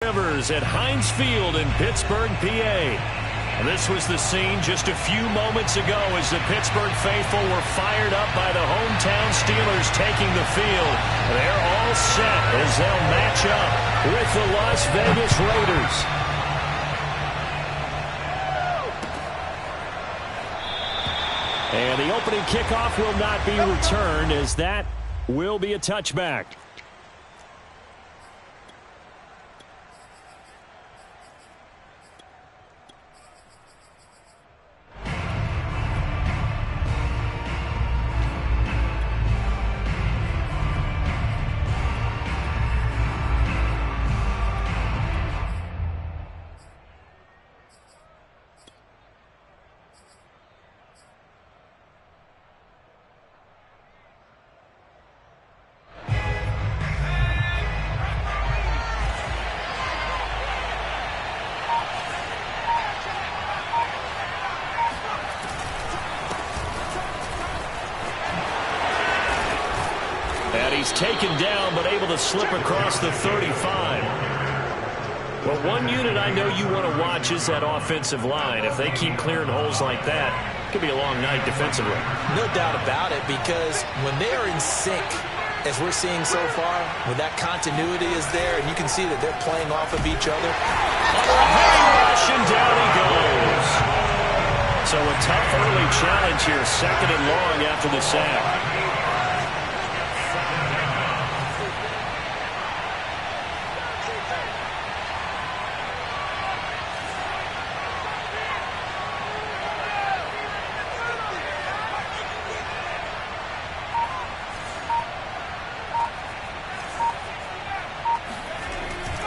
Rivers at Heinz Field in Pittsburgh, PA. This was the scene just a few moments ago as the Pittsburgh faithful were fired up by the hometown Steelers taking the field. They're all set as they'll match up with the Las Vegas Raiders. And the opening kickoff will not be returned as that will be a touchback. He's taken down, but able to slip across the 35. Well, one unit I know you want to watch is that offensive line. If they keep clearing holes like that, it could be a long night defensively. No doubt about it, because when they are in sync, as we're seeing so far, when that continuity is there, and you can see that they're playing off of each other. Under a heavy rush, and down he goes. So a tough early challenge here, 2nd and long after the sack.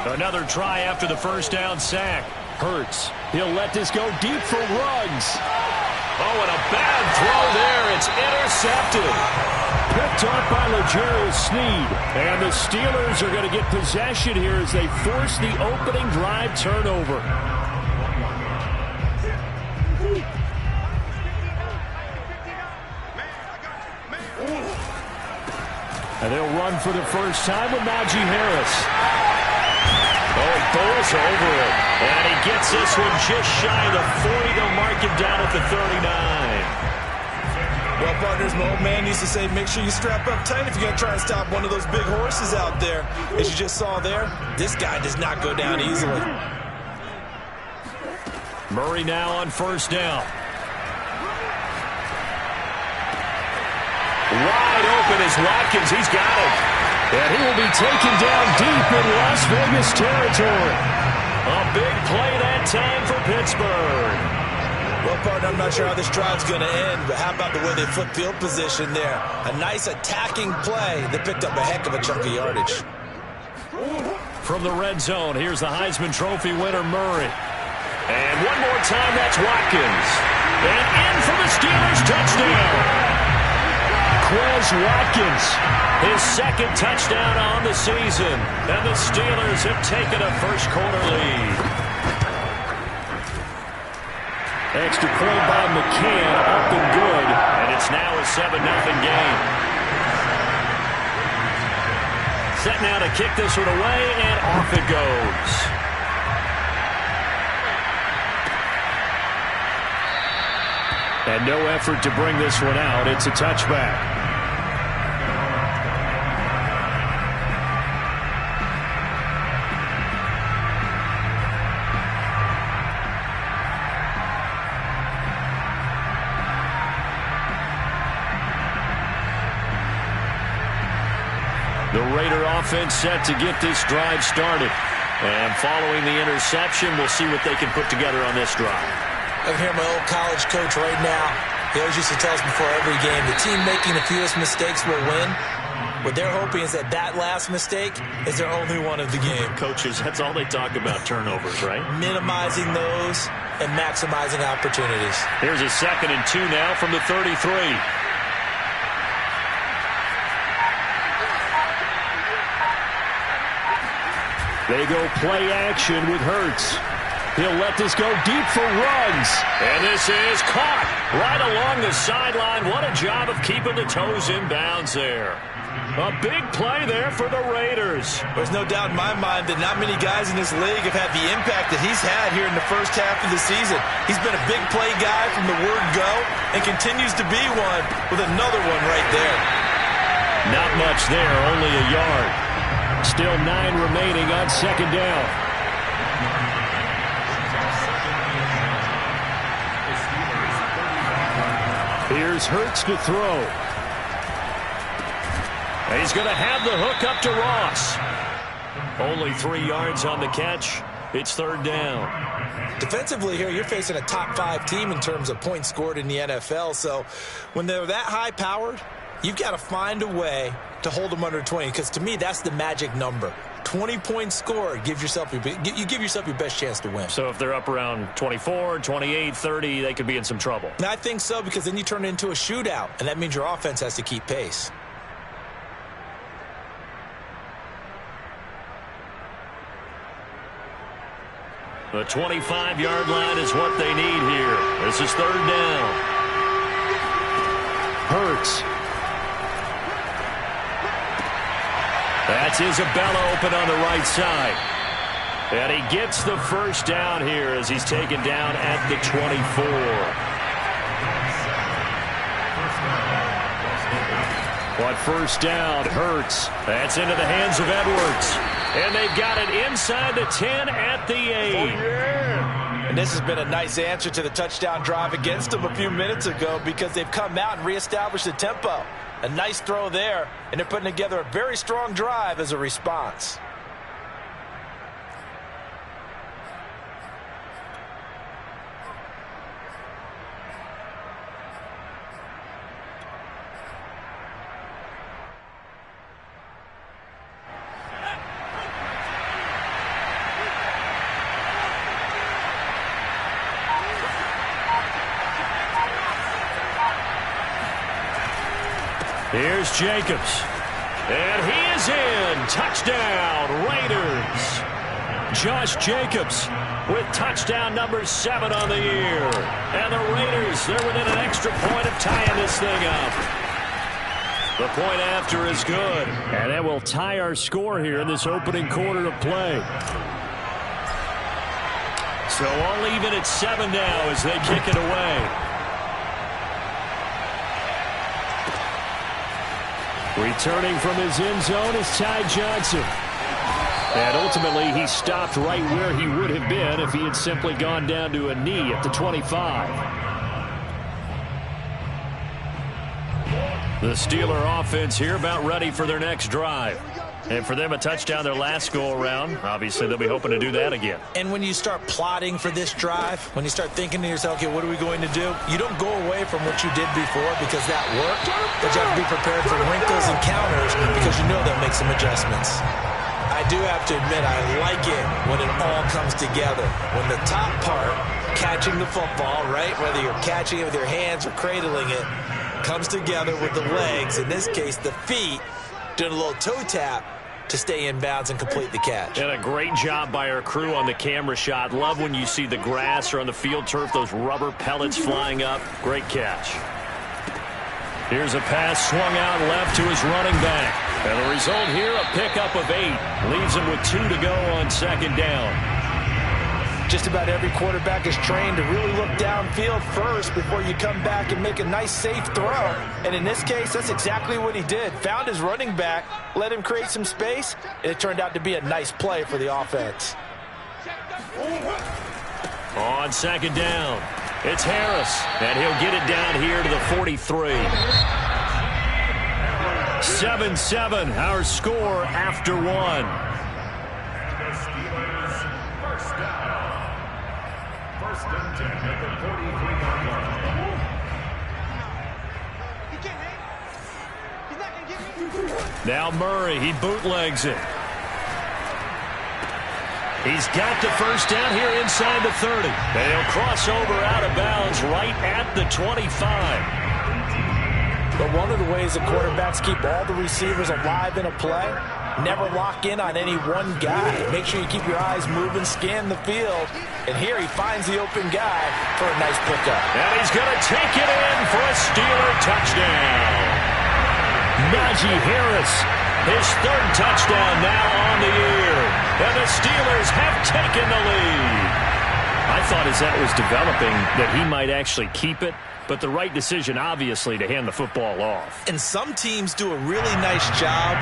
Another try after the first down sack. Hurts. He'll let this go deep for Ruggs. Oh, and a bad throw there. It's intercepted. Picked up by L'Jarius Sneed. And the Steelers are going to get possession here as they force the opening drive turnover. And they'll run for the first time with Najee Harris. Oh, he bowls over it. And he gets this one just shy of the 40. They'll mark him down at the 39. Well, partners, my old man used to say, make sure you strap up tight if you're going to try and stop one of those big horses out there. As you just saw there, this guy does not go down easily. Murray now on first down. Wide open is Watkins. He's got it. And he will be taken down deep in Las Vegas territory. A big play that time for Pittsburgh. Well, partner, I'm not sure how this drive's going to end, but how about the way they flip field position there? A nice attacking play that picked up a heck of a chunk of yardage. From the red zone, here's the Heisman Trophy winner, Murray. And one more time, that's Watkins. And in for the Steelers touchdown. Quez Watkins, his 2nd touchdown on the season. And the Steelers have taken a first-quarter lead. Extra point by McCann, up and good. And it's now a 7-0 game. Set now to kick this one away, and off it goes. And no effort to bring this one out. It's a touchback. The Raider offense set to get this drive started. And following the interception, we'll see what they can put together on this drive. I can hear my old college coach right now. He always used to tell us before every game, the team making the fewest mistakes will win. What they're hoping is that that last mistake is their only one of the game. Coaches, that's all they talk about, turnovers, right? Minimizing those and maximizing opportunities. Here's a 2nd and 2 now from the 33. They go play action with Hurts. He'll let this go deep for Ruggs. And this is caught right along the sideline. What a job of keeping the toes in bounds there. A big play there for the Raiders. There's no doubt in my mind that not many guys in this league have had the impact that he's had here in the first half of the season. He's been a big play guy from the word go and continues to be one with another one right there. Not much there, only a yard. Still 9 remaining on second down. Here's Hurts to throw. He's going to have the hook up to Ross. Only 3 yards on the catch. It's third down. Defensively here, you're facing a top 5 team in terms of points scored in the NFL. So when they're that high-powered, you've got to find a way to hold them under 20. Because to me, that's the magic number. 20 points scored, you give yourself your best chance to win. So if they're up around 24, 28, 30, they could be in some trouble. And I think so, because then you turn it into a shootout, and that means your offense has to keep pace. The 25-yard line is what they need here. This is third down. Hurts. That's Isabella open on the right side. And he gets the first down here as he's taken down at the 24. What first down? Hurts. That's into the hands of Edwards. And they've got it inside the 10 at the 8. Oh, yeah. And this has been a nice answer to the touchdown drive against them a few minutes ago, because they've come out and reestablished the tempo. A nice throw there, and they're putting together a very strong drive as a response. Here's Jacobs. And he is in. Touchdown, Raiders. Josh Jacobs with touchdown number 7 on the year. And the Raiders, they're within an extra point of tying this thing up. The point after is good. And that will tie our score here in this opening quarter of play. So all even at 7 now as they kick it away. Returning from his end zone is Ty Johnson. And ultimately, he stopped right where he would have been if he had simply gone down to a knee at the 25. The Steeler offense here about ready for their next drive. And for them, a touchdown their last go-around. Obviously, they'll be hoping to do that again. And when you start plotting for this drive, when you start thinking to yourself, okay, what are we going to do? You don't go away from what you did before because that worked. But you have to be prepared for wrinkles and counters because you know they'll make some adjustments. I do have to admit, I like it when it all comes together. When the top part, catching the football, right, whether you're catching it with your hands or cradling it, comes together with the legs, in this case the feet, doing a little toe tap to stay in bounds and complete the catch. And a great job by our crew on the camera shot. Love when you see the grass or on the field turf, those rubber pellets flying up. Great catch. Here's a pass swung out left to his running back. And the result here, a pickup of 8. Leaves him with 2 to go on second down. Just about every quarterback is trained to really look downfield first before you come back and make a nice, safe throw. And in this case, that's exactly what he did. Found his running back, let him create some space, and it turned out to be a nice play for the offense. On second down, it's Harris, and he'll get it down here to the 43. 7-7, our score after 1. Now Murray, he bootlegs it. He's got the first down here inside the 30. And he'll cross over out of bounds right at the 25. But one of the ways that quarterbacks keep all the receivers alive in a play Never lock in on any one guy. Make sure you keep your eyes moving, scan the field. And here he finds the open guy for a nice pickup. And he's going to take it in for a Steeler touchdown. Najee Harris, his third touchdown now on the year. And the Steelers have taken the lead. I thought as that was developing that he might actually keep it, but the right decision, obviously, to hand the football off. And some teams do a really nice job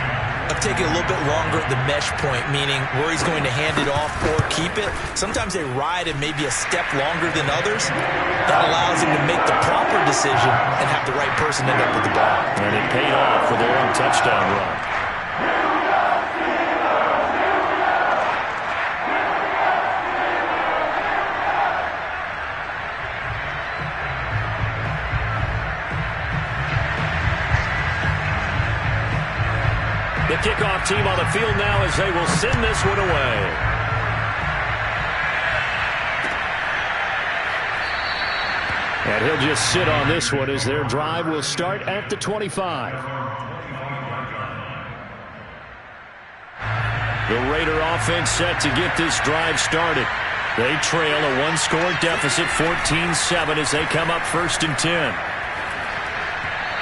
of taking a little bit longer at the mesh point, meaning where he's going to hand it off or keep it. Sometimes they ride it maybe a step longer than others. That allows him to make the proper decision and have the right person end up with the ball. And it paid off for their own touchdown run. The kickoff team on the field now as they will send this one away. And he'll just sit on this one as their drive will start at the 25. The Raider offense set to get this drive started. They trail a one-score deficit, 14-7, as they come up 1st and 10.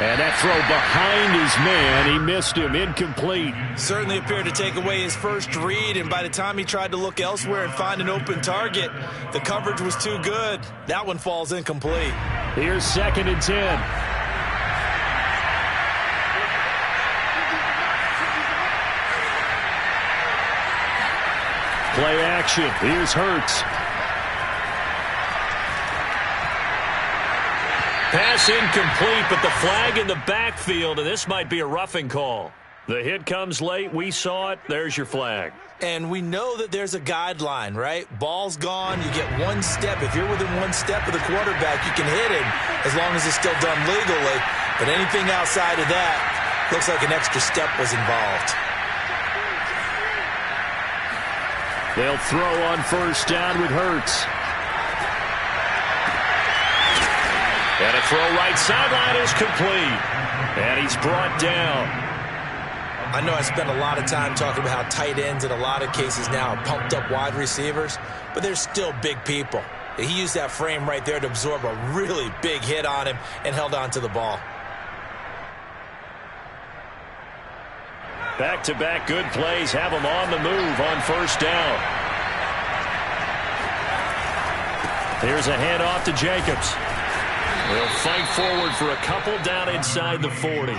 And that throw behind his man, he missed him, incomplete. Certainly appeared to take away his first read, and by the time he tried to look elsewhere and find an open target, the coverage was too good. That one falls incomplete. Here's 2nd and 10. Play action. Here's Hurts. Pass incomplete, but the flag in the backfield, and this might be a roughing call. The hit comes late. We saw it. There's your flag. And we know that there's a guideline, right? Ball's gone. You get one step. If you're within one step of the quarterback, you can hit him as long as it's still done legally. But anything outside of that looks like an extra step was involved. They'll throw on 1st down with Hurts. And a throw right sideline is complete. And he's brought down. I know I spent a lot of time talking about how tight ends in a lot of cases now are pumped up wide receivers, but they're still big people. He used that frame right there to absorb a really big hit on him and held on to the ball. Back-to-back good plays have him on the move on 1st down. Here's a handoff to Jacobs. They'll fight forward for a couple down inside the 40.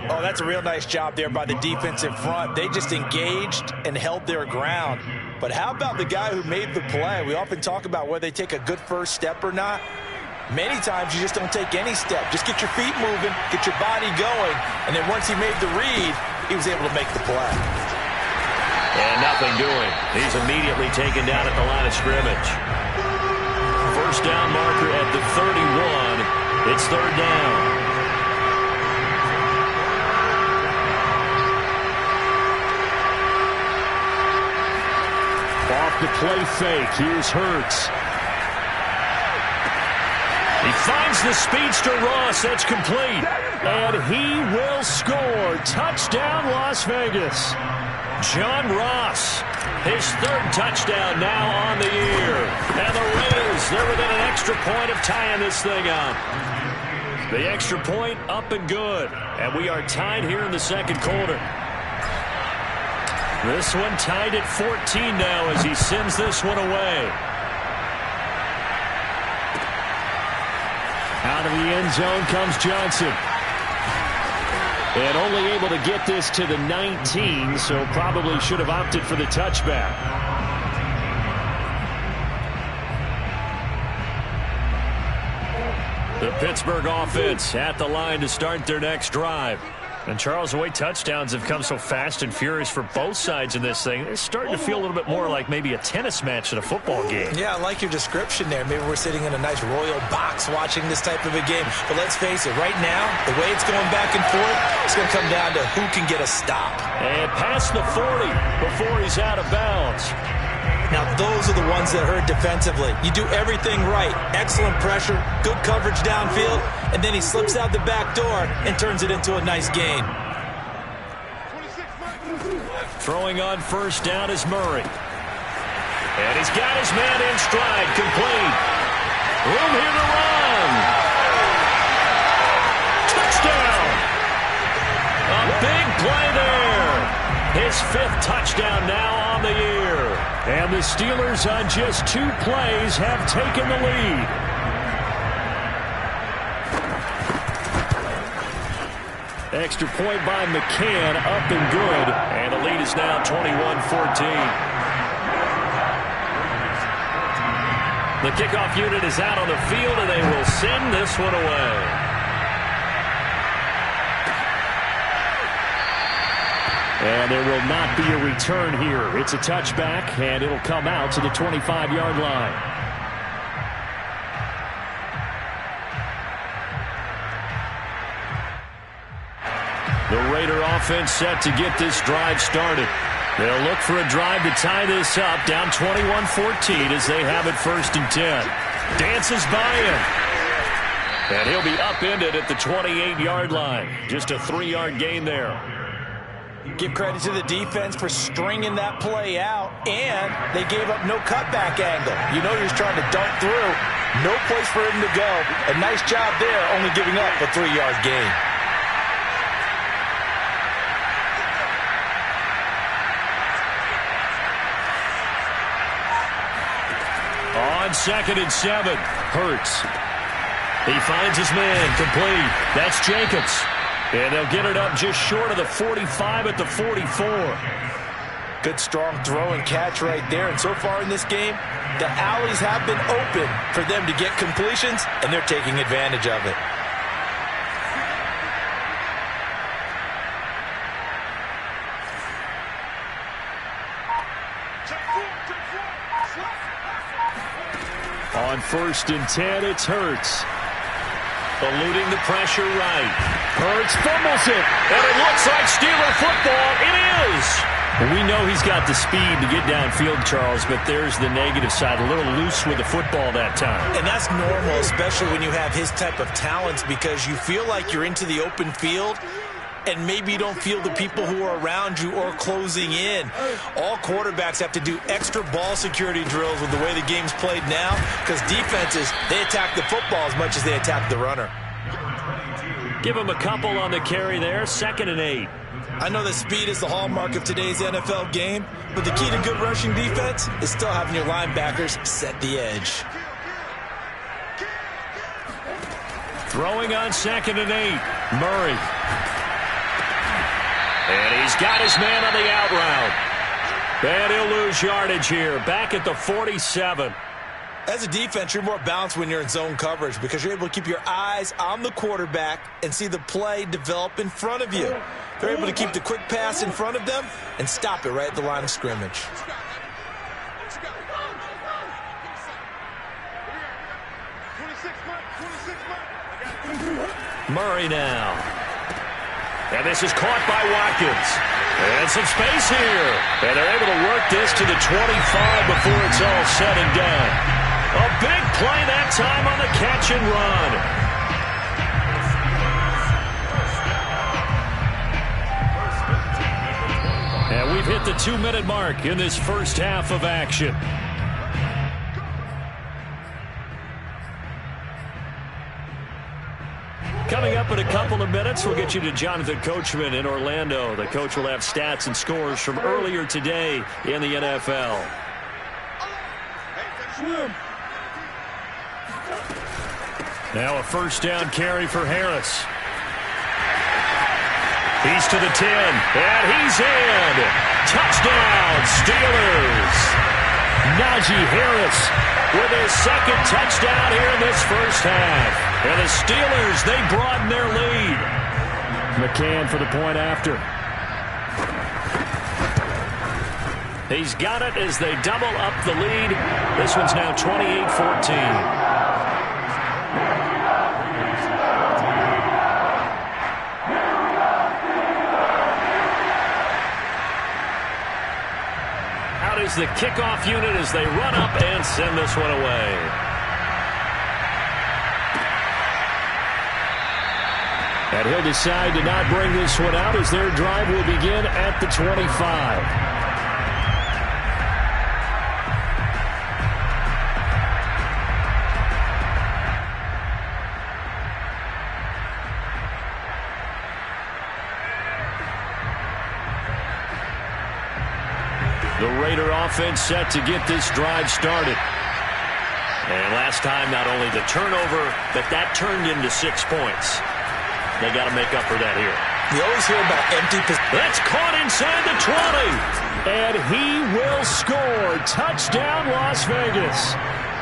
Oh, that's a real nice job there by the defensive front. They just engaged and held their ground. But how about the guy who made the play? We often talk about whether they take a good first step or not. Many times you just don't take any step. Just get your feet moving, get your body going, and then once he made the read, he was able to make the play. And nothing doing. He's immediately taken down at the line of scrimmage. 1st down marker at the 31. It's 3rd down. Off the play fake. Here's Hurts. He finds the speedster Ross. That's complete. And he will score. Touchdown, Las Vegas. John Ross, his 3rd touchdown now on the year. And the Raiders, they're within an extra point of tying this thing up. The extra point up and good. And we are tied here in the 2nd quarter. This one tied at 14 now as he sends this one away. Out of the end zone comes Johnson. And only able to get this to the 19, so probably should have opted for the touchback. The Pittsburgh offense at the line to start their next drive. And, Charles, the way touchdowns have come so fast and furious for both sides in this thing, it's starting to feel a little bit more like maybe a tennis match than a football game. Yeah, I like your description there. Maybe we're sitting in a nice royal box watching this type of a game. But let's face it, right now, the way it's going back and forth, it's going to come down to who can get a stop. And past the 40 before he's out of bounds. Now, those are the ones that hurt defensively. You do everything right. Excellent pressure, good coverage downfield, and then he slips out the back door and turns it into a nice gain. Throwing on first down is Murray. And he's got his man in stride, complete. Room here to run. Touchdown. A big play there. His 5th touchdown now on the year. And the Steelers on just 2 plays have taken the lead. Extra point by McCann, up and good. And the lead is now 21-14. The kickoff unit is out on the field, and they will send this one away. And there will not be a return here. It's a touchback, and it'll come out to the 25-yard line. The Raider offense set to get this drive started. They'll look for a drive to tie this up, down 21-14 as they have it 1st and 10. Dances by him. And he'll be upended at the 28-yard line. Just a 3-yard gain there. Give credit to the defense for stringing that play out, and they gave up no cutback angle. You know he was trying to dunk through. No place for him to go. A nice job there, only giving up a 3-yard gain. On 2nd and 7, Hurts. He finds his man, complete. That's Jacobs. And they'll get it up just short of the 45 at the 44. Good strong throw and catch right there. And so far in this game, the alleys have been open for them to get completions, and they're taking advantage of it. On 1st and 10, it's Hurts. Eluding the pressure right. Hurts fumbles it. And it looks like Steeler football. It is. We know he's got the speed to get downfield, Charles, but there's the negative side. A little loose with the football that time. And that's normal, especially when you have his type of talents, because you feel like you're into the open field and maybe you don't feel the people who are around you or closing in. All quarterbacks have to do extra ball security drills with the way the game's played now, because defenses, they attack the football as much as they attack the runner. Give him a couple on the carry there. 2nd and 8. I know that speed is the hallmark of today's NFL game, but the key to good rushing defense is still having your linebackers set the edge. Throwing on 2nd and 8. Murray. And he's got his man on the out route. And he'll lose yardage here. Back at the 47. As a defense, you're more balanced when you're in zone coverage because you're able to keep your eyes on the quarterback and see the play develop in front of you. They're able to keep the quick pass in front of them and stop it right at the line of scrimmage. Murray now. And this is caught by Watkins. And some space here. And they're able to work this to the 25 before it's all said and done. A big play that time on the catch and run. And we've hit the 2-minute mark in this first half of action. Coming up in a couple of minutes, we'll get you to Jonathan Coachman in Orlando. The coach will have stats and scores from earlier today in the NFL. Now a first down carry for Harris. He's to the 10, and he's in. Touchdown, Steelers. Najee Harris with his 2nd touchdown here in this first half. And the Steelers, they broaden their lead. McCann for the point after. He's got it as they double up the lead. This one's now 28-14. Is the kickoff unit as they run up and send this one away. And he'll decide to not bring this one out as their drive will begin at the 25. The Raider offense set to get this drive started. And last time, not only the turnover, but that turned into 6 points. They got to make up for that here. You always hear about empty possession. That's caught inside the 20. And he will score. Touchdown, Las Vegas.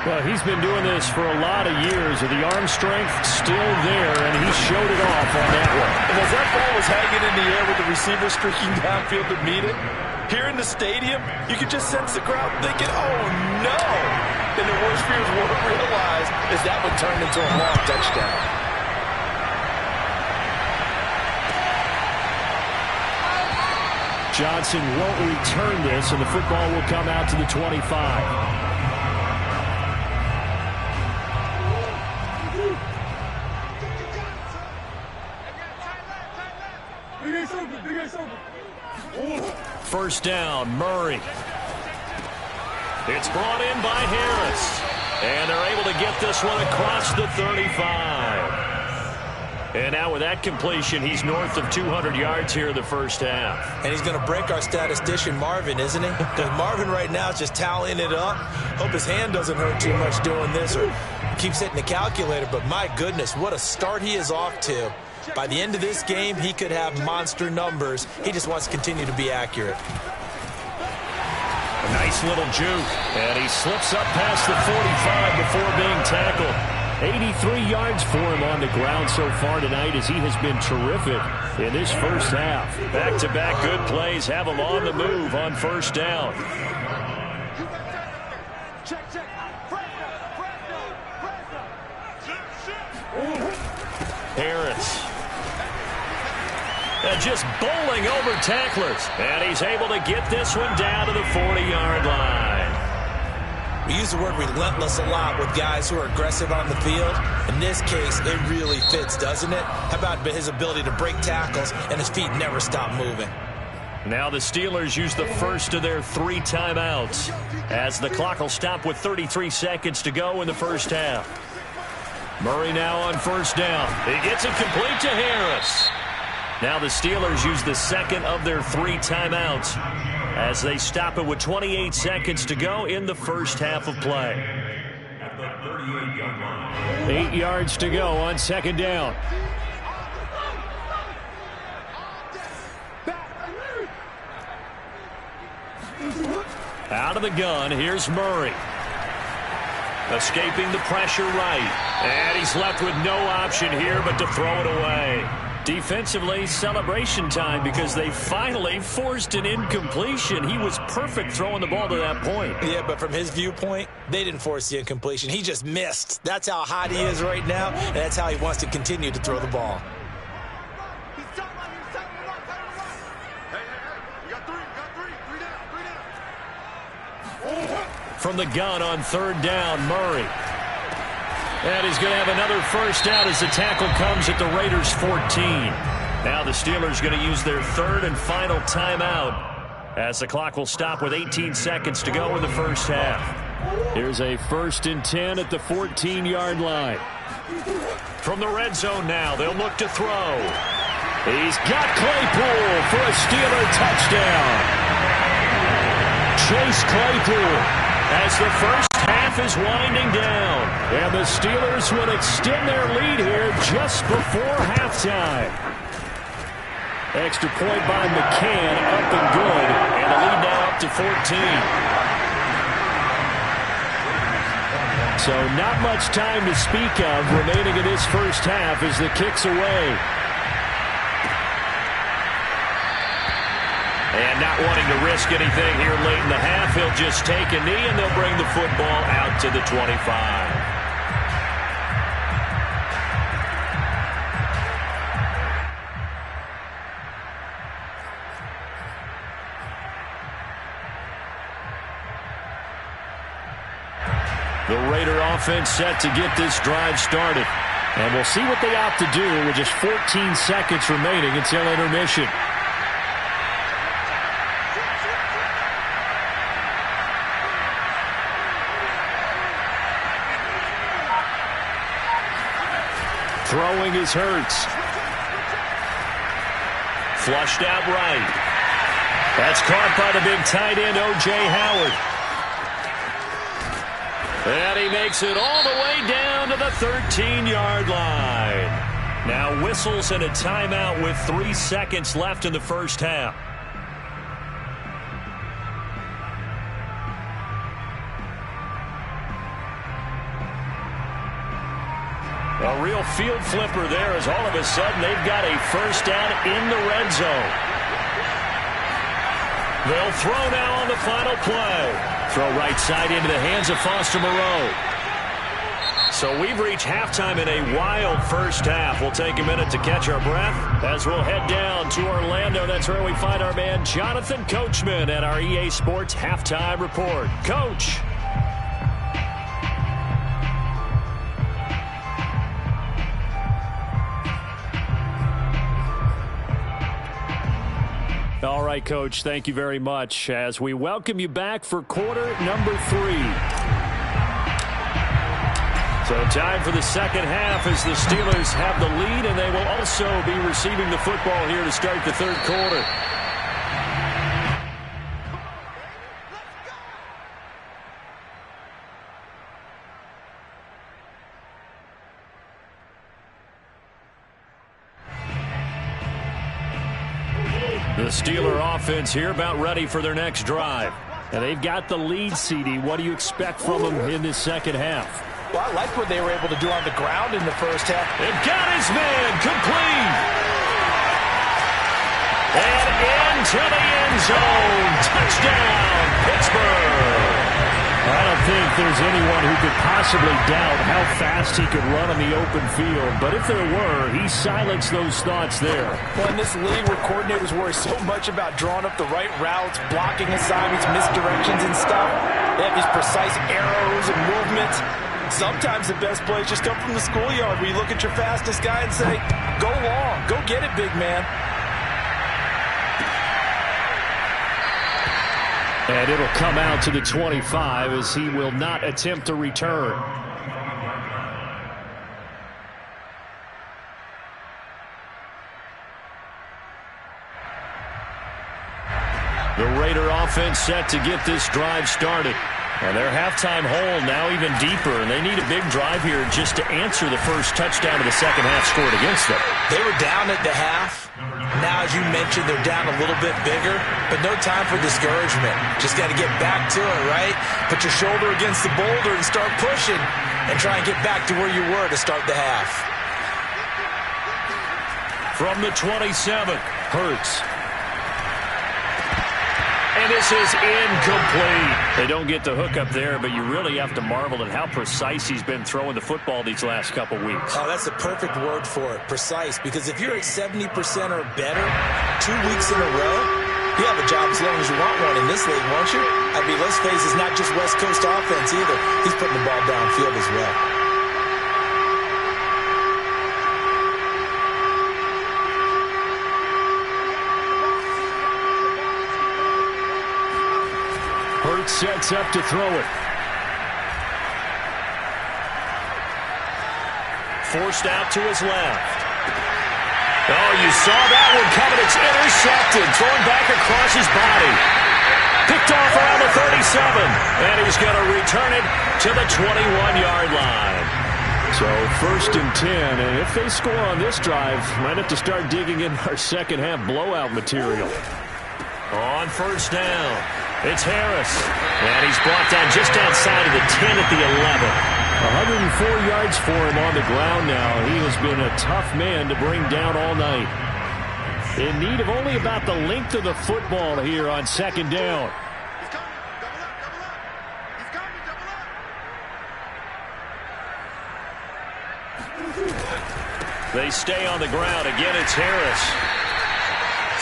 Well, he's been doing this for a lot of years, with the arm strength still there, and he showed it off on that one. And as that ball was hanging in the air with the receiver streaking downfield to meet it, here in the stadium, you could just sense the crowd thinking, oh, no. And the worst fears weren't realized as that one turned into a long touchdown. Johnson won't return this, and the football will come out to the 25. First down, Murray. It's brought in by Harris. And they're able to get this one across the 35. And now with that completion, he's north of 200 yards here in the first half. And he's going to break our statistician, Marvin, isn't he? Because Marvin right now is just tallying it up. Hope his hand doesn't hurt too much doing this or keeps hitting the calculator. But my goodness, what a start he is off to. By the end of this game, he could have monster numbers. He just wants to continue to be accurate. A nice little juke. And he slips up past the 45 before being tackled. 83 yards for him on the ground so far tonight, as he has been terrific in this first half. Back-to-back good plays have him on the move on first down. Harris. And just bowling over tacklers. And he's able to get this one down to the 40-yard line. We use the word relentless a lot with guys who are aggressive on the field. In this case, it really fits, doesn't it? How about his ability to break tackles and his feet never stop moving? Now the Steelers use the first of their 3 timeouts, as the clock will stop with 33 seconds to go in the first half. Murray now on first down. He gets it complete to Harris. Now the Steelers use the second of their 3 timeouts as they stop it with 28 seconds to go in the first half of play. 8 yards to go on second down. Out of the gun, here's Murray. Escaping the pressure right. And he's left with no option here but to throw it away. Defensively, celebration time, because they finally forced an incompletion. He was perfect throwing the ball to that point. Yeah, but from his viewpoint, they didn't force the incompletion. He just missed. That's how hot he is right now, and that's how he wants to continue to throw the ball. From the gun on third down, Murray. And he's going to have another first down as the tackle comes at the Raiders' 14. Now the Steelers going to use their third and final timeout, as the clock will stop with 18 seconds to go in the first half. Here's a 1st and 10 at the 14-yard line. From the red zone now, they'll look to throw. He's got Claypool for a Steeler touchdown. Chase Claypool as the first half is winding down. And the Steelers will extend their lead here just before halftime. Extra point by McCann, up and good. And the lead now up to 14. So not much time to speak of remaining in this first half as the kick's away. And not wanting to risk anything here late in the half, he'll just take a knee and they'll bring the football out to the 25. The Raider offense set to get this drive started. And we'll see what they opt to do with just 14 seconds remaining until intermission. Throwing is Hurts. Flushed out right. That's caught by the big tight end, O.J. Howard. And he makes it all the way down to the 13-yard line. Now whistles and a timeout with 3 seconds left in the first half. A real field flipper there as all of a sudden they've got a first down in the red zone. They'll throw now on the final play. Throw right side into the hands of Foster Moreau. So we've reached halftime in a wild first half. We'll take a minute to catch our breath as we'll head down to Orlando. That's where we find our man Jonathan Coachman at our EA Sports Halftime Report. Coach. All right, Coach, thank you very much as we welcome you back for quarter number 3. So time for the second half as the Steelers have the lead, and they will also be receiving the football here to start the third quarter. The Steeler offense here about ready for their next drive. And they've got the lead, CD. What do you expect from them in this second half? Well, I like what they were able to do on the ground in the first half. They've got his man complete. And into the end zone. Touchdown, Pittsburgh. I don't think there's anyone who could possibly doubt how fast he could run on the open field. But if there were, he silenced those thoughts there. Well, in this league where coordinators worry so much about drawing up the right routes, blocking assignments, misdirections and stuff, they have these precise arrows and movements. Sometimes the best plays just come from the schoolyard where you look at your fastest guy and say, go long, go get it, big man. And it'll come out to the 25 as he will not attempt to return. The Raider offense set to get this drive started. And their halftime hole now even deeper, and they need a big drive here just to answer the first touchdown of the second half scored against them. They were down at the half. Now, as you mentioned, they're down a little bit bigger, but no time for discouragement. Just got to get back to it, right? Put your shoulder against the boulder and start pushing and try and get back to where you were to start the half. From the 27, Hurts. And this is incomplete. They don't get the hook up there, but you really have to marvel at how precise he's been throwing the football these last couple weeks. Oh, that's the perfect word for it, precise. Because if you're at 70% or better 2 weeks in a row, you have a job as long as you want one in this league, won't you? I mean, let's face it, it's not just West Coast offense either. He's putting the ball downfield as well. Hurts sets up to throw it. Forced out to his left. Oh, you saw that one coming. It's intercepted. Thrown back across his body. Picked off around the 37. And he's going to return it to the 21-yard line. So 1st and 10. And if they score on this drive, might have to start digging in our second half blowout material. On 1st down. It's Harris, and he's brought down just outside of the 10 at the 11. 104 yards for him on the ground now. He has been a tough man to bring down all night. In need of only about the length of the football here on 2nd down. They stay on the ground. Again, it's Harris.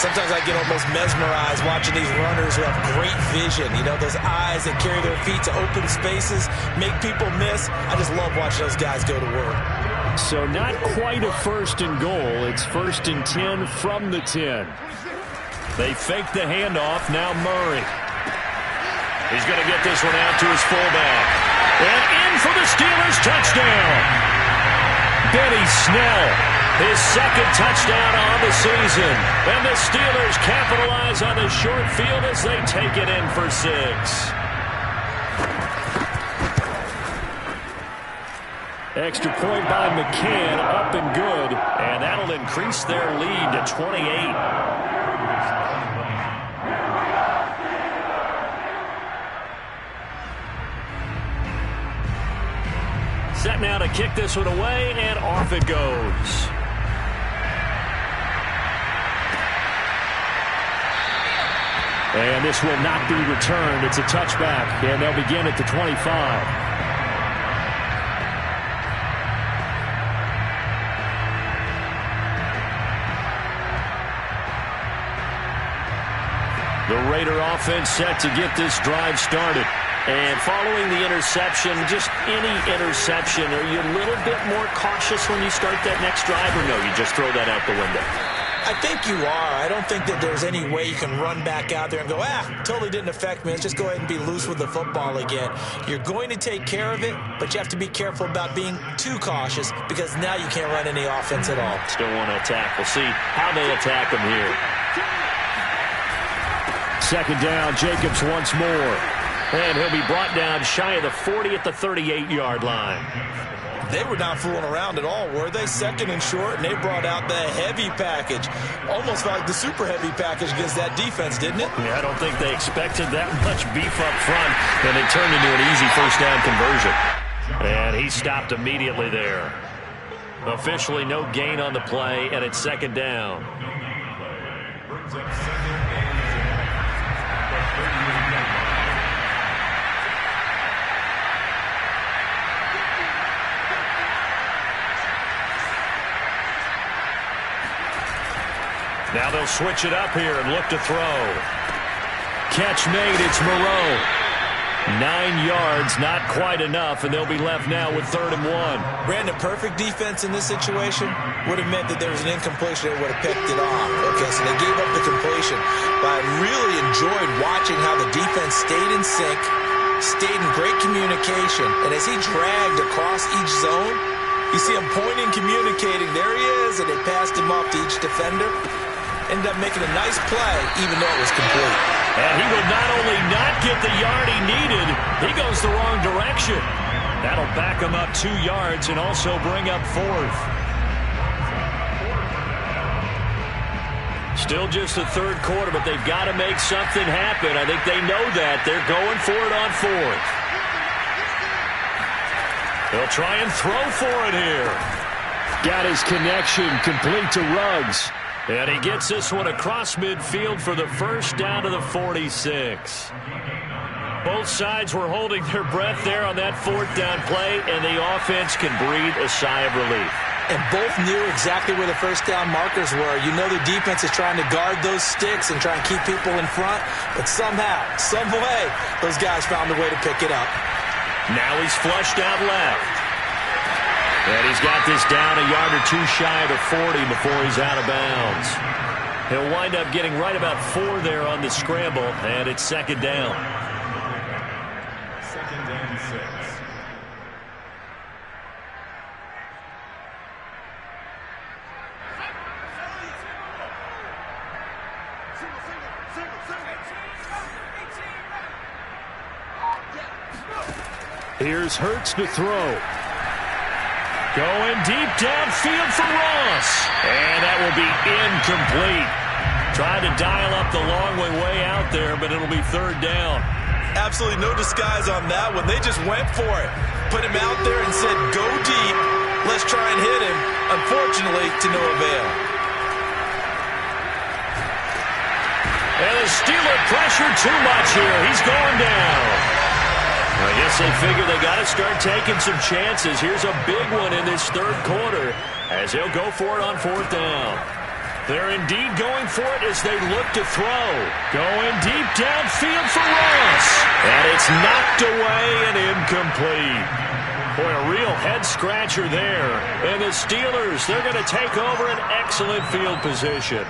Sometimes I get almost mesmerized watching these runners who have great vision. You know, those eyes that carry their feet to open spaces, make people miss. I just love watching those guys go to work. So not quite a first and goal. It's 1st and 10 from the 10. They fake the handoff. Now Murray. He's going to get this one out to his fullback. And in for the Steelers touchdown. Benny Snell, his second touchdown on the season. And the Steelers capitalize on the short field as they take it in for 6. Extra point by McCann, up and good. And that'll increase their lead to 28. Set now to kick this one away, and off it goes. And this will not be returned. It's a touchback, and they'll begin at the 25. The Raider offense set to get this drive started. And following the interception, just any interception, are you a little bit more cautious when you start that next drive, or no, you just throw that out the window? I think you are. I don't think that there's any way you can run back out there and go, totally didn't affect me. Let's just go ahead and be loose with the football again. You're going to take care of it, but you have to be careful about being too cautious because now you can't run any offense at all. Still want to attack. We'll see how they attack them here. Second down, Jacobs once more. And he'll be brought down shy of the 40 at the 38-yard line. They were not fooling around at all, were they? Second and short, and they brought out the heavy package. Almost like the super heavy package against that defense, didn't it? Yeah, I don't think they expected that much beef up front, and it turned into an easy first down conversion. And he stopped immediately there. Officially no gain on the play, and it's second down. Now they'll switch it up here and look to throw. Catch made, it's Moreau. 9 yards, not quite enough, and they'll be left now with 3rd and 1. Brandon, perfect defense in this situation would have meant that there was an incompletion that would have picked it off. Okay, so they gave up the completion. But I really enjoyed watching how the defense stayed in sync, stayed in great communication, and as he dragged across each zone, you see him pointing, communicating. There he is, and they passed him off to each defender. Ended up making a nice play, even though it was complete. And he will not only not get the yard he needed, he goes the wrong direction. That'll back him up 2 yards and also bring up 4th. Still just the third quarter, but they've got to make something happen. I think they know that. They're going for it on 4th. They'll try and throw for it here. Got his connection complete to Ruggs. And he gets this one across midfield for the first down to the 46. Both sides were holding their breath there on that 4th down play, and the offense can breathe a sigh of relief. And both knew exactly where the first down markers were. You know the defense is trying to guard those sticks and try and keep people in front, but somehow, some way, those guys found a way to pick it up. Now he's flushed out left. And he's got this down a yard or 2 shy of the 40 before he's out of bounds. He'll wind up getting right about 4 there on the scramble, and it's second down. Second down 6. Here's Hurts to throw. Going deep downfield for Ross. And that will be incomplete. Trying to dial up the long way out there, but it'll be 3rd down. Absolutely no disguise on that one. They just went for it. Put him out there and said, go deep. Let's try and hit him. Unfortunately, to no avail. And the Steelers pressure too much here. He's going down. I guess they figure they got to start taking some chances. Here's a big one in this 3rd quarter as they'll go for it on 4th down. They're indeed going for it as they look to throw. Going deep downfield for Ross. And it's knocked away and incomplete. Boy, a real head-scratcher there. And the Steelers, they're going to take over an excellent field position.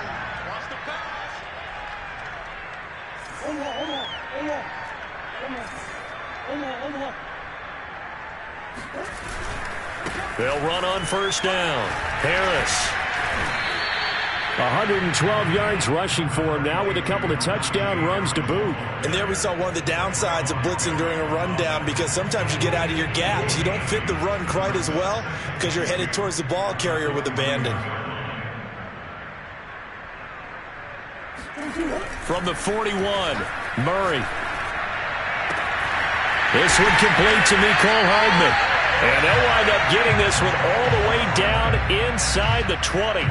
They'll run on first down. Harris. 112 yards rushing for him now with a couple of touchdown runs to boot. And there we saw one of the downsides of blitzing during a rundown, because sometimes you get out of your gaps. You don't fit the run quite as well because you're headed towards the ball carrier with abandon. From the 41, Murray. This one complete to Mecole Hardman. And they'll wind up getting this one all the way down inside the 20.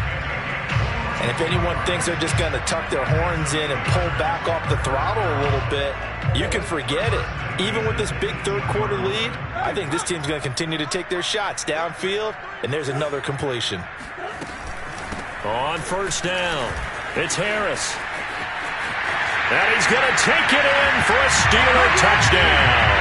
And if anyone thinks they're just going to tuck their horns in and pull back off the throttle a little bit, you can forget it. Even with this big third-quarter lead, I think this team's going to continue to take their shots downfield, and there's another completion. On first down, it's Harris. And he's going to take it in for a Steeler touchdown.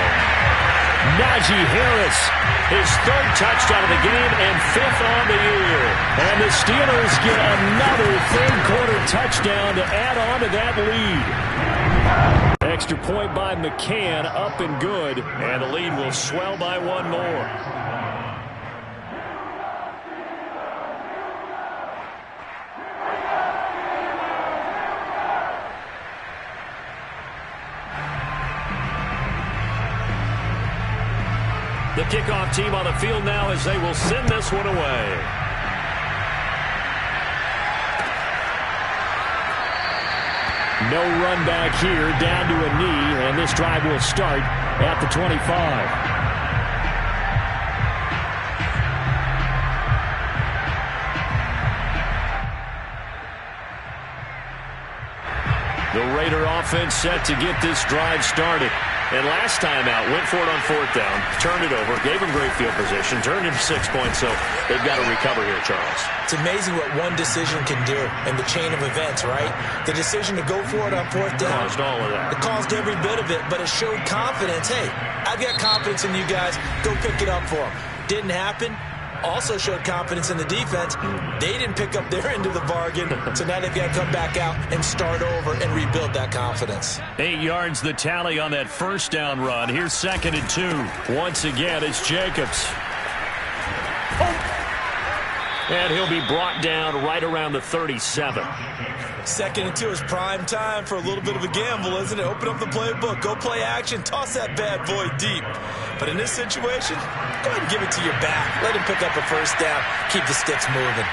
Najee Harris, his third touchdown of the game and fifth on the year. And the Steelers get another third-quarter touchdown to add on to that lead. Extra point by McCann, up and good, and the lead will swell by one more. The kickoff team on the field now as they will send this one away. No run back here, down to a knee, and this drive will start at the 25. The Raider offense set to get this drive started. And last time out, went for it on fourth down, turned it over, gave him great field position, turned into 6 points, so they've got to recover here, Charles. It's amazing what one decision can do in the chain of events, right? The decision to go for it on fourth down. Caused all of that. It caused every bit of it, but it showed confidence. Hey, I've got confidence in you guys. Go pick it up for them. Didn't happen. Also showed confidence in the defense. They didn't pick up their end of the bargain, so now they've got to come back out and start over and rebuild that confidence. 8 yards the tally on that first down run. Here's 2nd and 2. Once again, it's Jacobs. And he'll be brought down right around the 37. 2nd and 2 is prime time for a little bit of a gamble, isn't it? Open up the playbook, go play action, toss that bad boy deep. But in this situation, go ahead and give it to your back. Let him pick up a first down. Keep the sticks moving.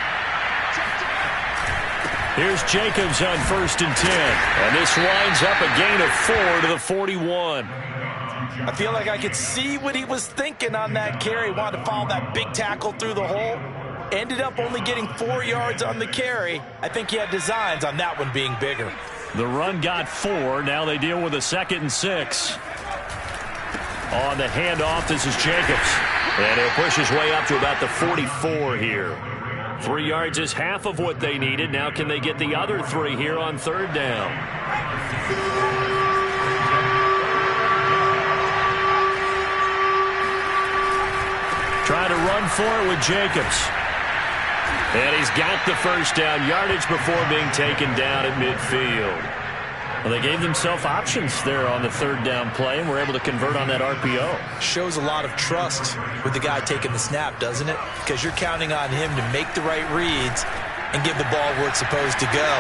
Here's Jacobs on 1st and 10. And this winds up a gain of 4 to the 41. I feel like I could see what he was thinking on that carry. Wanted to follow that big tackle through the hole. Ended up only getting 4 yards on the carry. I think he had designs on that one being bigger. The run got 4. Now they deal with a 2nd and 6. On the handoff, this is Jacobs. And he'll push his way up to about the 44 here. 3 yards is half of what they needed. Now can they get the other 3 here on third down? Trying to run for it with Jacobs. And he's got the first down yardage before being taken down at midfield. Well, they gave themselves options there on the third down play and were able to convert on that RPO. Shows a lot of trust with the guy taking the snap, doesn't it? Because you're counting on him to make the right reads and give the ball where it's supposed to go.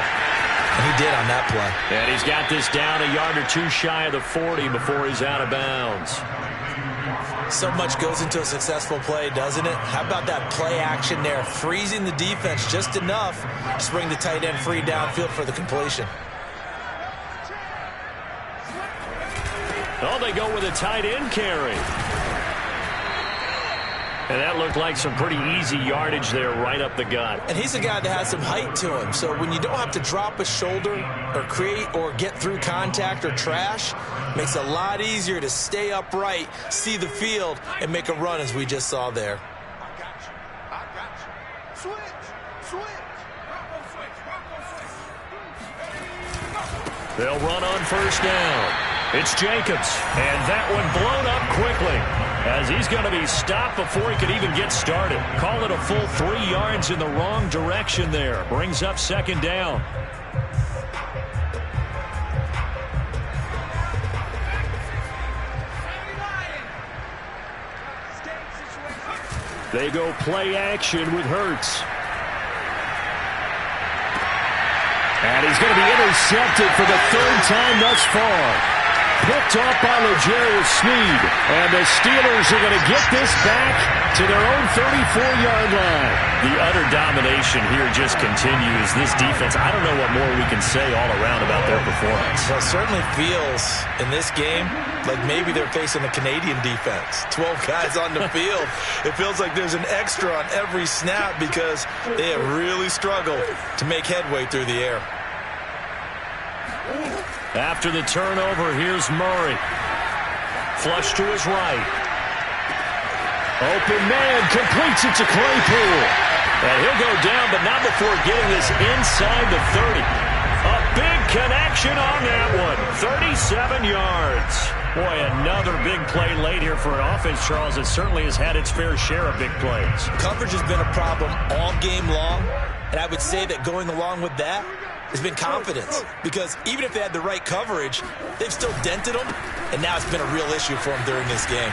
And he did on that play. And he's got this down a yard or two shy of the 40 before he's out of bounds. So much goes into a successful play, doesn't it? How about that play action there? Freezing the defense just enough to bring the tight end free downfield for the completion. Oh, they go with a tight end carry. And that looked like some pretty easy yardage there right up the gut. And he's a guy that has some height to him. So when you don't have to drop a shoulder or create or get through contact or trash, makes it a lot easier to stay upright, see the field, and make a run as we just saw there. I got you. Switch. They'll run on first down. It's Jacobs, and that one blown up quickly. as he's going to be stopped before he could even get started. Call it a full 3 yards in the wrong direction there. Brings up second down. They go play action with Hurts. And he's going to be intercepted for the 3rd time thus far. Picked off by L'Jarius Sneed. And the Steelers are going to get this back to their own 34-yard line. The utter domination here just continues. This defense, I don't know what more we can say all around about their performance. Well, it certainly feels in this game like maybe they're facing a Canadian defense. 12 guys on the field. It feels like there's an extra on every snap because they have really struggled to make headway through the air. After the turnover, here's Murray. Flush to his right. Open man, completes it to Claypool. And he'll go down, but not before getting this inside the 30. A big connection on that one. 37 yards. Boy, another big play late here for an offense, Charles, that certainly has had its fair share of big plays. Coverage has been a problem all game long, and I would say that going along with that has been confidence, because even if they had the right coverage, they've still dented them, and now it's been a real issue for them during this game.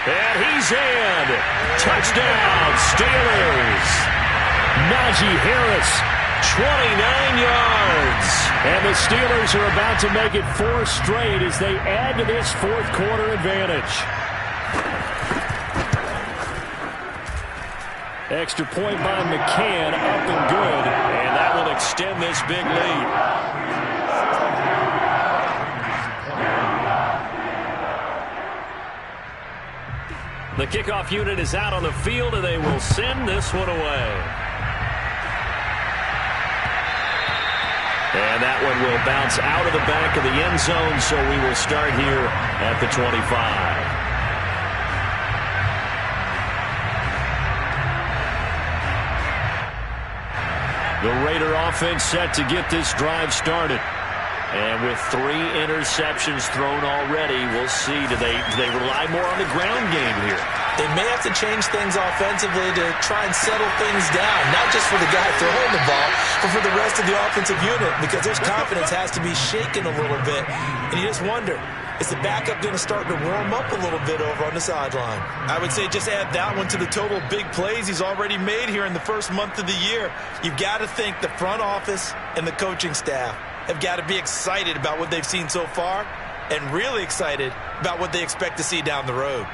And he's in. Touchdown, Steelers. Najee Harris, 29 yards. And the Steelers are about to make it 4 straight as they add to this 4th quarter advantage. Extra point by McCann, up and good, and that will extend this big lead. The kickoff unit is out on the field, and they will send this one away. And that one will bounce out of the back of the end zone, so we will start here at the 25. The Raider offense set to get this drive started. And with 3 interceptions thrown already, we'll see. Do they rely more on the ground game here? They may have to change things offensively to try and settle things down, not just for the guy throwing the ball, but for the rest of the offensive unit, because their confidence has to be shaken a little bit. And you just wonder, is the backup going to start to warm up a little bit over on the sideline? I would say just add that one to the total big plays he's already made here in the first month of the year. You've got to think the front office and the coaching staff have got to be excited about what they've seen so far and really excited about what they expect to see down the road.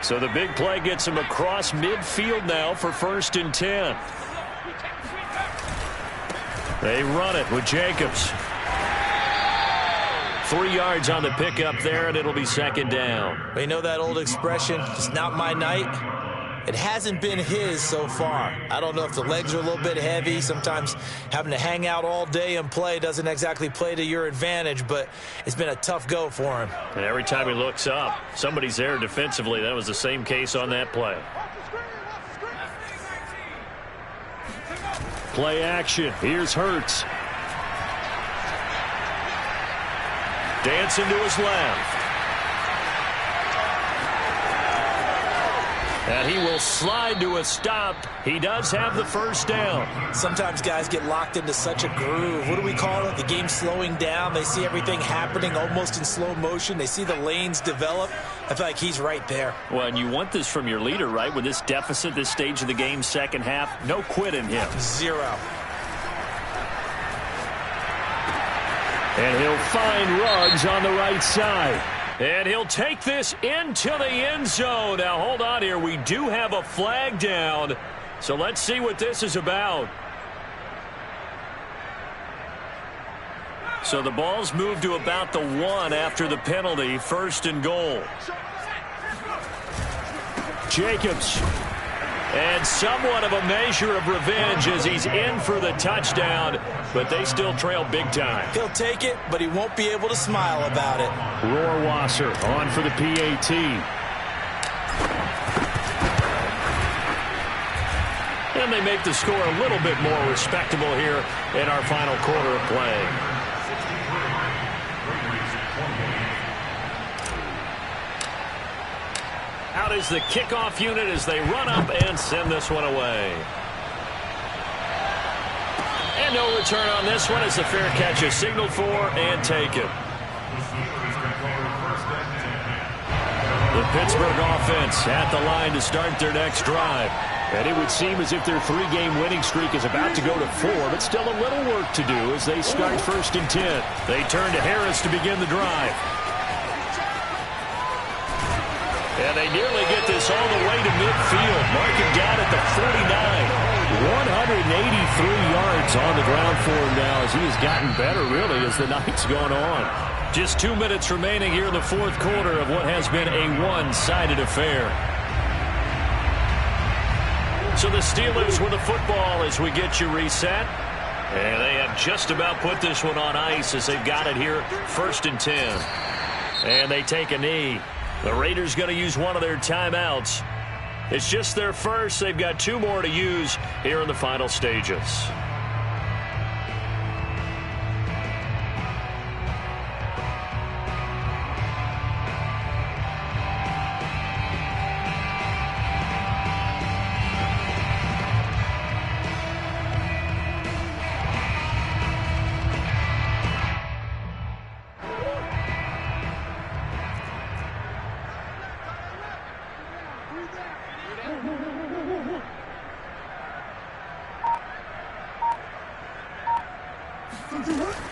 So the big play gets him across midfield now for 1st and 10. They run it with Jacobs. 3 yards on the pickup there, and it'll be 2nd down. We know that old expression, it's not my night. It hasn't been his so far. I don't know if the legs are a little bit heavy. Sometimes having to hang out all day and play doesn't exactly play to your advantage, but it's been a tough go for him. And every time he looks up, somebody's there defensively. That was the same case on that play. Play action. Here's Hurts. Dancing to his left. And he will slide to a stop. He does have the 1st down. Sometimes guys get locked into such a groove. What do we call it? The game slowing down. They see everything happening almost in slow motion. They see the lanes develop. I feel like he's right there. Well, and you want this from your leader, right? With this deficit, this stage of the game, second half, no quit in him. 0. And he'll find Ruggs on the right side. And he'll take this into the end zone. Now, hold on here. We do have a flag down. So let's see what this is about. So the ball's moved to about the 1 after the penalty. 1st and goal. Jacobs. And somewhat of a measure of revenge as he's in for the touchdown, but they still trail big time. He'll take it, but he won't be able to smile about it. Rohrwasser on for the PAT. And they make the score a little bit more respectable here in our final quarter of play. out is the kickoff unit as they run up and send this one away. And no return on this one as the fair catch is signaled for and taken. The Pittsburgh offense at the line to start their next drive. And it would seem as if their 3-game winning streak is about to go to 4, but still a little work to do as they start 1st and 10. They turn to Harris to begin the drive. And they nearly get this all the way to midfield, marking down at the 49. 183 yards on the ground for him now as he has gotten better, really, as the night's gone on. Just 2 minutes remaining here in the 4th quarter of what has been a one-sided affair. So the Steelers with the football as we get you reset. And they have just about put this one on ice as they've got it here 1st and 10. And they take a knee. The Raiders going to use one of their timeouts. It's just their first. They've got 2 more to use here in the final stages.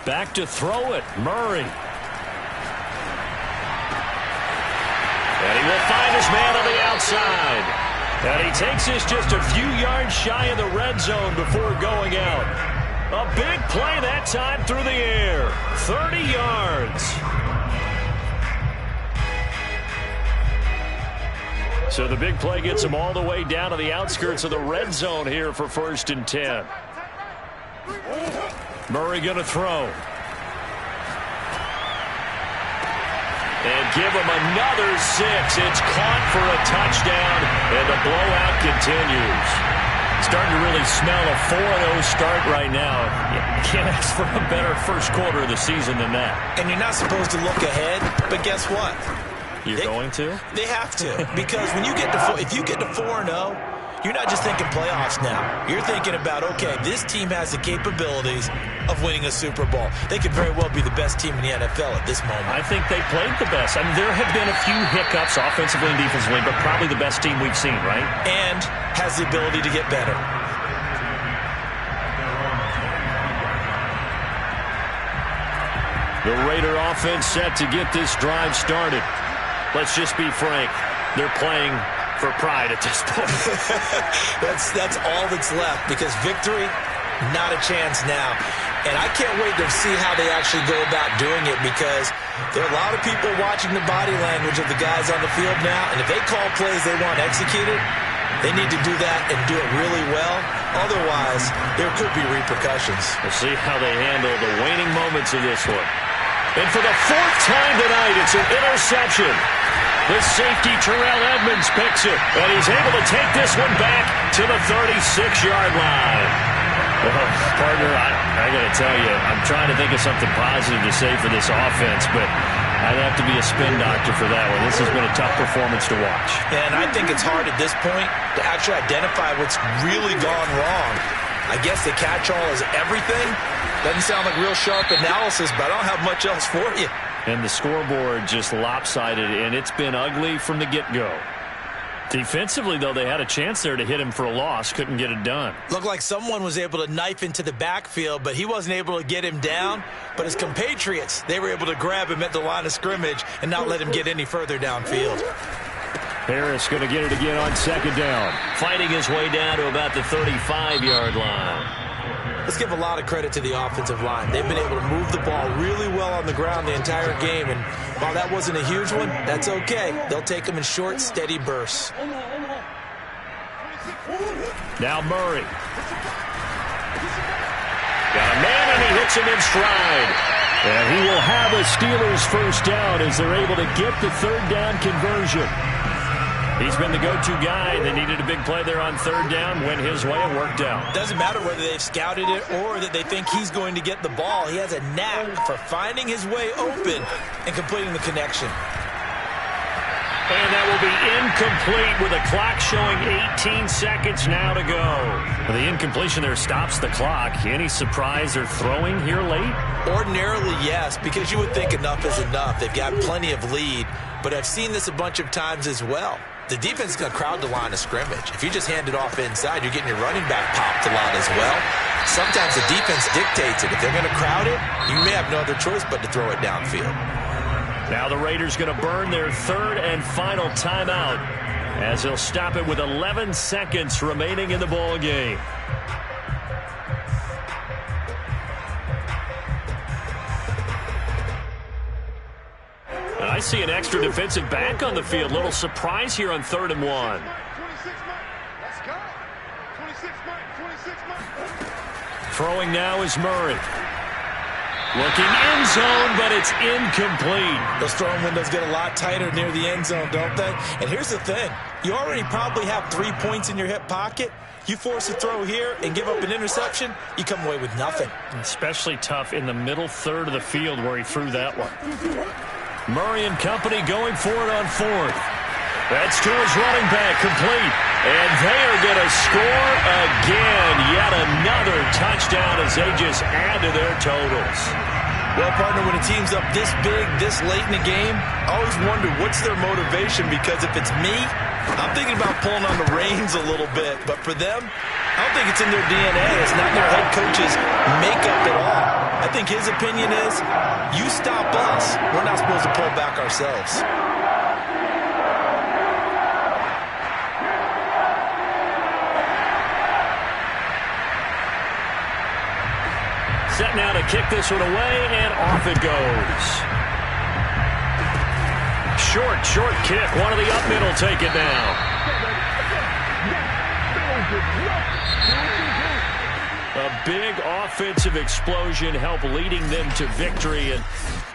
Back to throw it, Murray. And he will find his man on the outside. And he takes this just a few yards shy of the red zone before going out. A big play that time through the air. 30 yards. So the big play gets him all the way down to the outskirts of the red zone here for 1st and 10. Murray going to throw. And give him another 6. It's caught for a touchdown, and the blowout continues. Starting to really smell a 4-0 start right now. You can't ask for a better first quarter of the season than that. And you're not supposed to look ahead, but guess what? You're going to? They have to, because when you get to if you get to 4-0, you're not just thinking playoffs now. You're thinking about, okay, this team has the capabilities of winning a Super Bowl. They could very well be the best team in the NFL at this moment. I think they played the best. I mean, there have been a few hiccups offensively and defensively, but probably the best team we've seen, right? And has the ability to get better. The Raider offense set to get this drive started. Let's just be frank. They're playing for pride at this point. that's all that's left, because victory, not a chance now. And I can't wait to see how they actually go about doing it, because there are a lot of people watching the body language of the guys on the field now, and if they call plays they want executed, they need to do that and do it really well. Otherwise, there could be repercussions. We'll see how they handle the waning moments of this one. And for the 4th time tonight, it's an interception. The safety, Terrell Edmunds, picks it, and he's able to take this one back to the 36-yard line. Well, partner, I got to tell you, I'm trying to think of something positive to say for this offense, but I'd have to be a spin doctor for that one. This has been a tough performance to watch. And I think it's hard at this point to actually identify what's really gone wrong. I guess the catch-all is everything. Doesn't sound like real sharp analysis, but I don't have much else for you. And the scoreboard just lopsided, and it's been ugly from the get-go. Defensively, though, they had a chance there to hit him for a loss. Couldn't get it done. Looked like someone was able to knife into the backfield, but he wasn't able to get him down. But his compatriots, they were able to grab him at the line of scrimmage and not let him get any further downfield. Harris going to get it again on 2nd down. Fighting his way down to about the 35-yard line. Let's give a lot of credit to the offensive line. They've been able to move the ball really well on the ground the entire game. And while that wasn't a huge one, that's okay. They'll take them in short, steady bursts. Now Murray. Got a man, and he hits him in stride. And he will have a Steelers first down as they're able to get the 3rd down conversion. He's been the go-to guy. They needed a big play there on 3rd down. Went his way and worked out. Doesn't matter whether they've scouted it or that they think he's going to get the ball. He has a knack for finding his way open and completing the connection. And that will be incomplete with the clock showing 18 seconds now to go. The incompletion there stops the clock. Any surprise they're throwing here late? Ordinarily, yes, because you would think enough is enough. They've got plenty of lead, but I've seen this a bunch of times as well. The defense is going to crowd the line of scrimmage. If you just hand it off inside, you're getting your running back popped a lot as well. Sometimes the defense dictates it. If they're going to crowd it, you may have no other choice but to throw it downfield. Now the Raiders going to burn their third and final timeout as they'll stop it with 11 seconds remaining in the ball game. I see an extra defensive back on the field. Little surprise here on 3rd and 1. 26 Let's go. 26 Throwing now is Murray. Looking end zone, but it's incomplete. Those throwing windows get a lot tighter near the end zone, don't they? And here's the thing. You already probably have 3 points in your hip pocket. You force a throw here and give up an interception, you come away with nothing. Especially tough in the middle third of the field where he threw that one. Murray and company going for it on 4th. That's to his running back, complete. And they are going to score again. Yet another touchdown as they just add to their totals. Well, partner, when a team's up this big, this late in the game, I always wonder what's their motivation, because if it's me, I'm thinking about pulling on the reins a little bit. But for them, I don't think it's in their DNA. It's not their head coach's makeup at all. I think his opinion is, you stop us, we're not supposed to pull back ourselves. Set now to kick this one away, and off it goes. Short kick. One of the up middle take it now. A big offensive explosion helped leading them to victory. And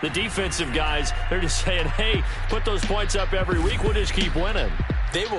the defensive guys, they're just saying, hey, put those points up every week. We'll just keep winning. They will